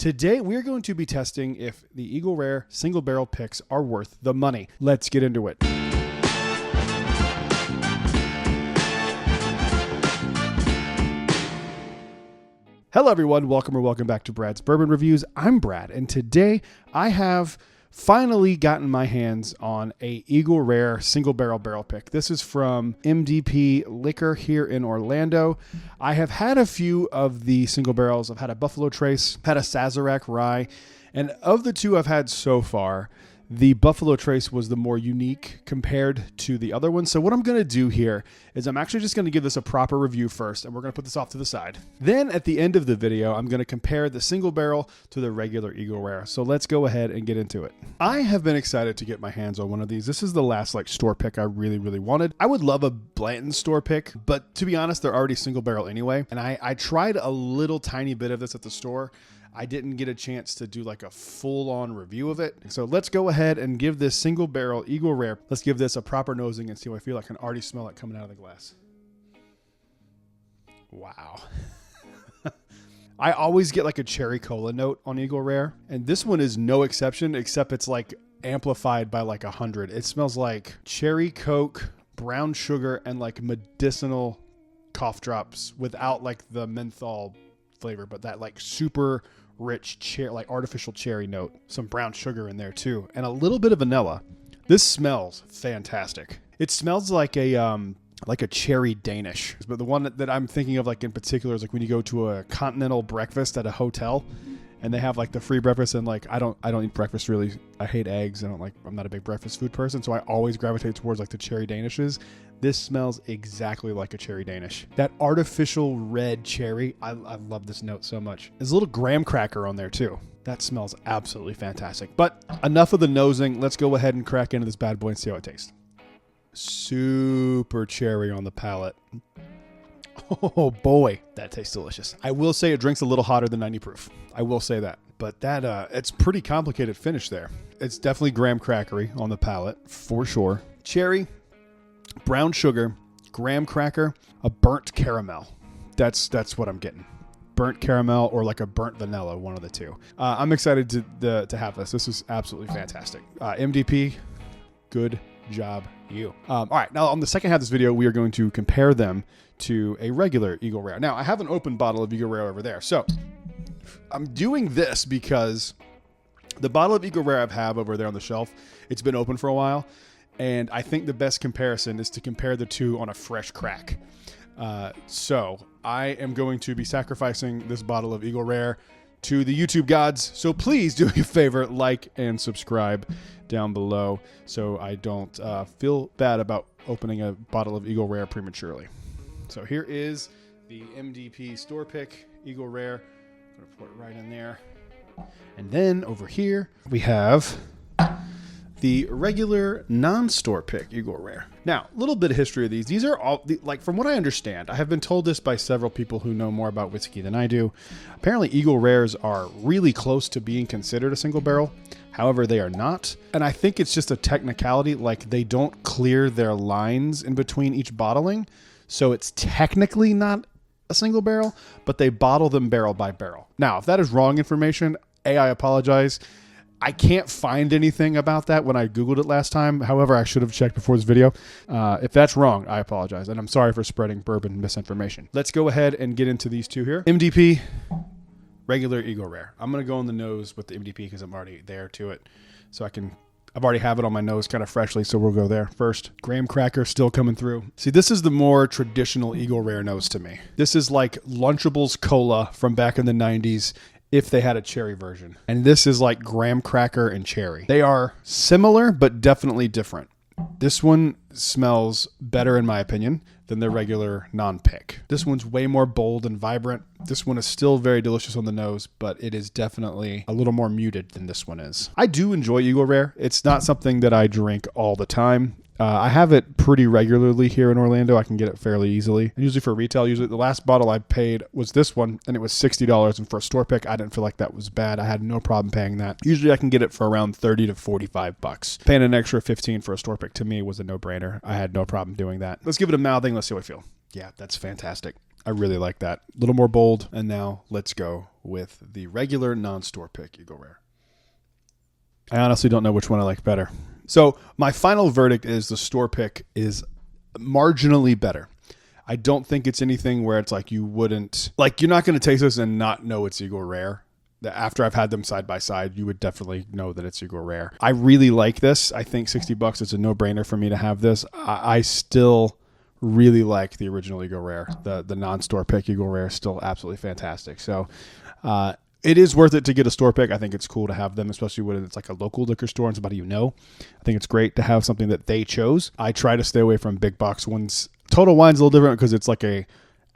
Today, we're going to be testing if the Eagle Rare single barrel picks are worth the money. Let's get into it. Hello, everyone. Welcome back to Brad's Bourbon Reviews. I'm Brad, and today I have finally gotten my hands on a Eagle Rare single barrel pick. This is from MDP Liquor here in Orlando. I have had a few of the single barrels. I've had a Buffalo Trace, had a Sazerac Rye, and of the two I've had so far, the Buffalo Trace was the more unique compared to the other one. So what I'm going to do here is I'm actually just going to give this a proper review first, and we're going to put this off to the side. Then at the end of the video, I'm going to compare the single barrel to the regular Eagle Rare. So let's go ahead and get into it. I have been excited to get my hands on one of these. This is the last store pick I really wanted. I would love a Blanton store pick, but to be honest, they're already single barrel anyway. And I tried a little tiny bit of this at the store. I didn't get a chance to do like a full-on review of it. So let's go ahead and give this single barrel Eagle Rare. Let's give this a proper nosing and see what I feel like. I can already smell it coming out of the glass. Wow. I always get like a cherry cola note on Eagle Rare, and this one is no exception, except it's like amplified by like 100. It smells like cherry Coke, brown sugar, and like medicinal cough drops without like the menthol flavor, but that like super rich like artificial cherry note, some brown sugar in there too, and a little bit of vanilla. This smells fantastic. It smells like a cherry Danish, but the one that I'm thinking of like in particular is like when you go to a continental breakfast at a hotel and they have like the free breakfast, and like I don't eat breakfast really. I hate eggs. I'm not a big breakfast food person, so I always gravitate towards like the cherry Danishes. This smells exactly like a cherry Danish. That artificial red cherry, I love this note so much. There's a little graham cracker on there too. That smells absolutely fantastic. But enough of the nosing. Let's go ahead and crack into this bad boy and see how it tastes. Super cherry on the palate. Oh boy, that tastes delicious. I will say it drinks a little hotter than 90 proof. I will say that. But that it's pretty complicated finish there. It's definitely graham crackery on the palate for sure. Cherry, brown sugar, graham cracker, a burnt caramel. That's what I'm getting. Burnt caramel or like a burnt vanilla, one of the two. I'm excited to have this. This is absolutely fantastic. MDP, good job, you. All right, now on the second half of this video, we are going to compare them to a regular Eagle Rare. Now, I have an open bottle of Eagle Rare over there. So I'm doing this because the bottle of Eagle Rare I have over there on the shelf, it's been open for a while. And I think the best comparison is to compare the two on a fresh crack. So I am going to be sacrificing this bottle of Eagle Rare to the YouTube gods. So please do me a favor, like and subscribe down below so I don't feel bad about opening a bottle of Eagle Rare prematurely. So here is the MDP store pick Eagle Rare. I'm going to pour it right in there. And then over here we have the regular non-store pick Eagle Rare. Now, a little bit of history of these. These are all, like from what I understand, I have been told this by several people who know more about whiskey than I do. Apparently, Eagle Rares are really close to being considered a single barrel. However, they are not. And I think it's just a technicality, like they don't clear their lines in between each bottling. So it's technically not a single barrel, but they bottle them barrel by barrel. Now, if that is wrong information, I apologize. I can't find anything about that when I Googled it last time. However, I should have checked before this video. If that's wrong, I apologize. And I'm sorry for spreading bourbon misinformation. Let's go ahead and get into these two here. MDP, regular Eagle Rare. I'm going to go on the nose with the MDP because I'm already there to it. So I've already have it on my nose kind of freshly, so we'll go there first. Graham cracker still coming through. See, this is the more traditional Eagle Rare nose to me. This is like Lunchables Cola from back in the 90s. If they had a cherry version. And this is like graham cracker and cherry. They are similar, but definitely different. This one smells better, in my opinion, than the regular non-pick. This one's way more bold and vibrant. This one is still very delicious on the nose, but it is definitely a little more muted than this one is. I do enjoy Eagle Rare. It's not something that I drink all the time. I have it pretty regularly here in Orlando. I can get it fairly easily. And usually for retail, the last bottle I paid was this one, and it was $60. And for a store pick, I didn't feel like that was bad. I had no problem paying that. Usually I can get it for around 30 to 45 bucks. Paying an extra 15 for a store pick to me was a no-brainer. I had no problem doing that. Let's give it a mouthing. Let's see how I feel. Yeah, that's fantastic. I really like that. A little more bold. And now let's go with the regular non-store pick Eagle Rare. I honestly don't know which one I like better. So my final verdict is the store pick is marginally better. I don't think it's anything where it's like you wouldn't, like you're not going to taste this and not know it's Eagle Rare. After I've had them side by side, you would definitely know that it's Eagle Rare. I really like this. I think $60 is a no-brainer for me to have this. I still really like the original Eagle Rare. The non-store pick Eagle Rare is still absolutely fantastic. So it is worth it to get a store pick. I think it's cool to have them, especially when it's like a local liquor store and somebody you know. I think it's great to have something that they chose. I try to stay away from big box ones. Total Wine's a little different because it's like a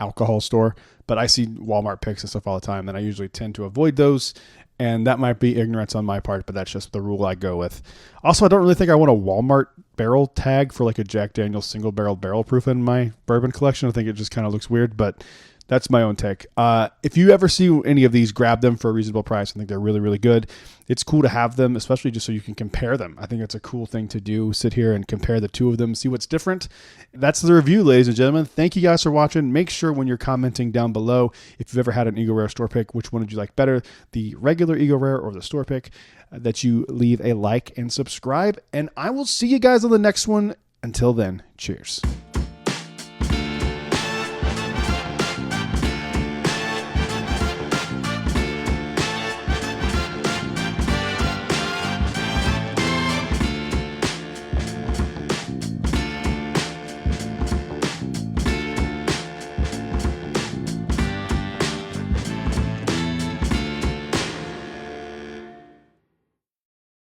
alcohol store, but I see Walmart picks and stuff all the time, and I usually tend to avoid those, and that might be ignorance on my part, but that's just the rule I go with. Also, I don't really think I want a Walmart barrel tag for like a Jack Daniel's single barrel proof in my bourbon collection. I think it just kind of looks weird, but that's my own take. If you ever see any of these, grab them for a reasonable price. I think they're really, really good. It's cool to have them, especially just so you can compare them. I think it's a cool thing to do, sit here and compare the two of them, see what's different. That's the review, ladies and gentlemen. Thank you guys for watching. Make sure when you're commenting down below, if you've ever had an Eagle Rare store pick, which one did you like better, the regular Eagle Rare or the store pick, that you leave a like and subscribe. And I will see you guys on the next one. Until then, cheers.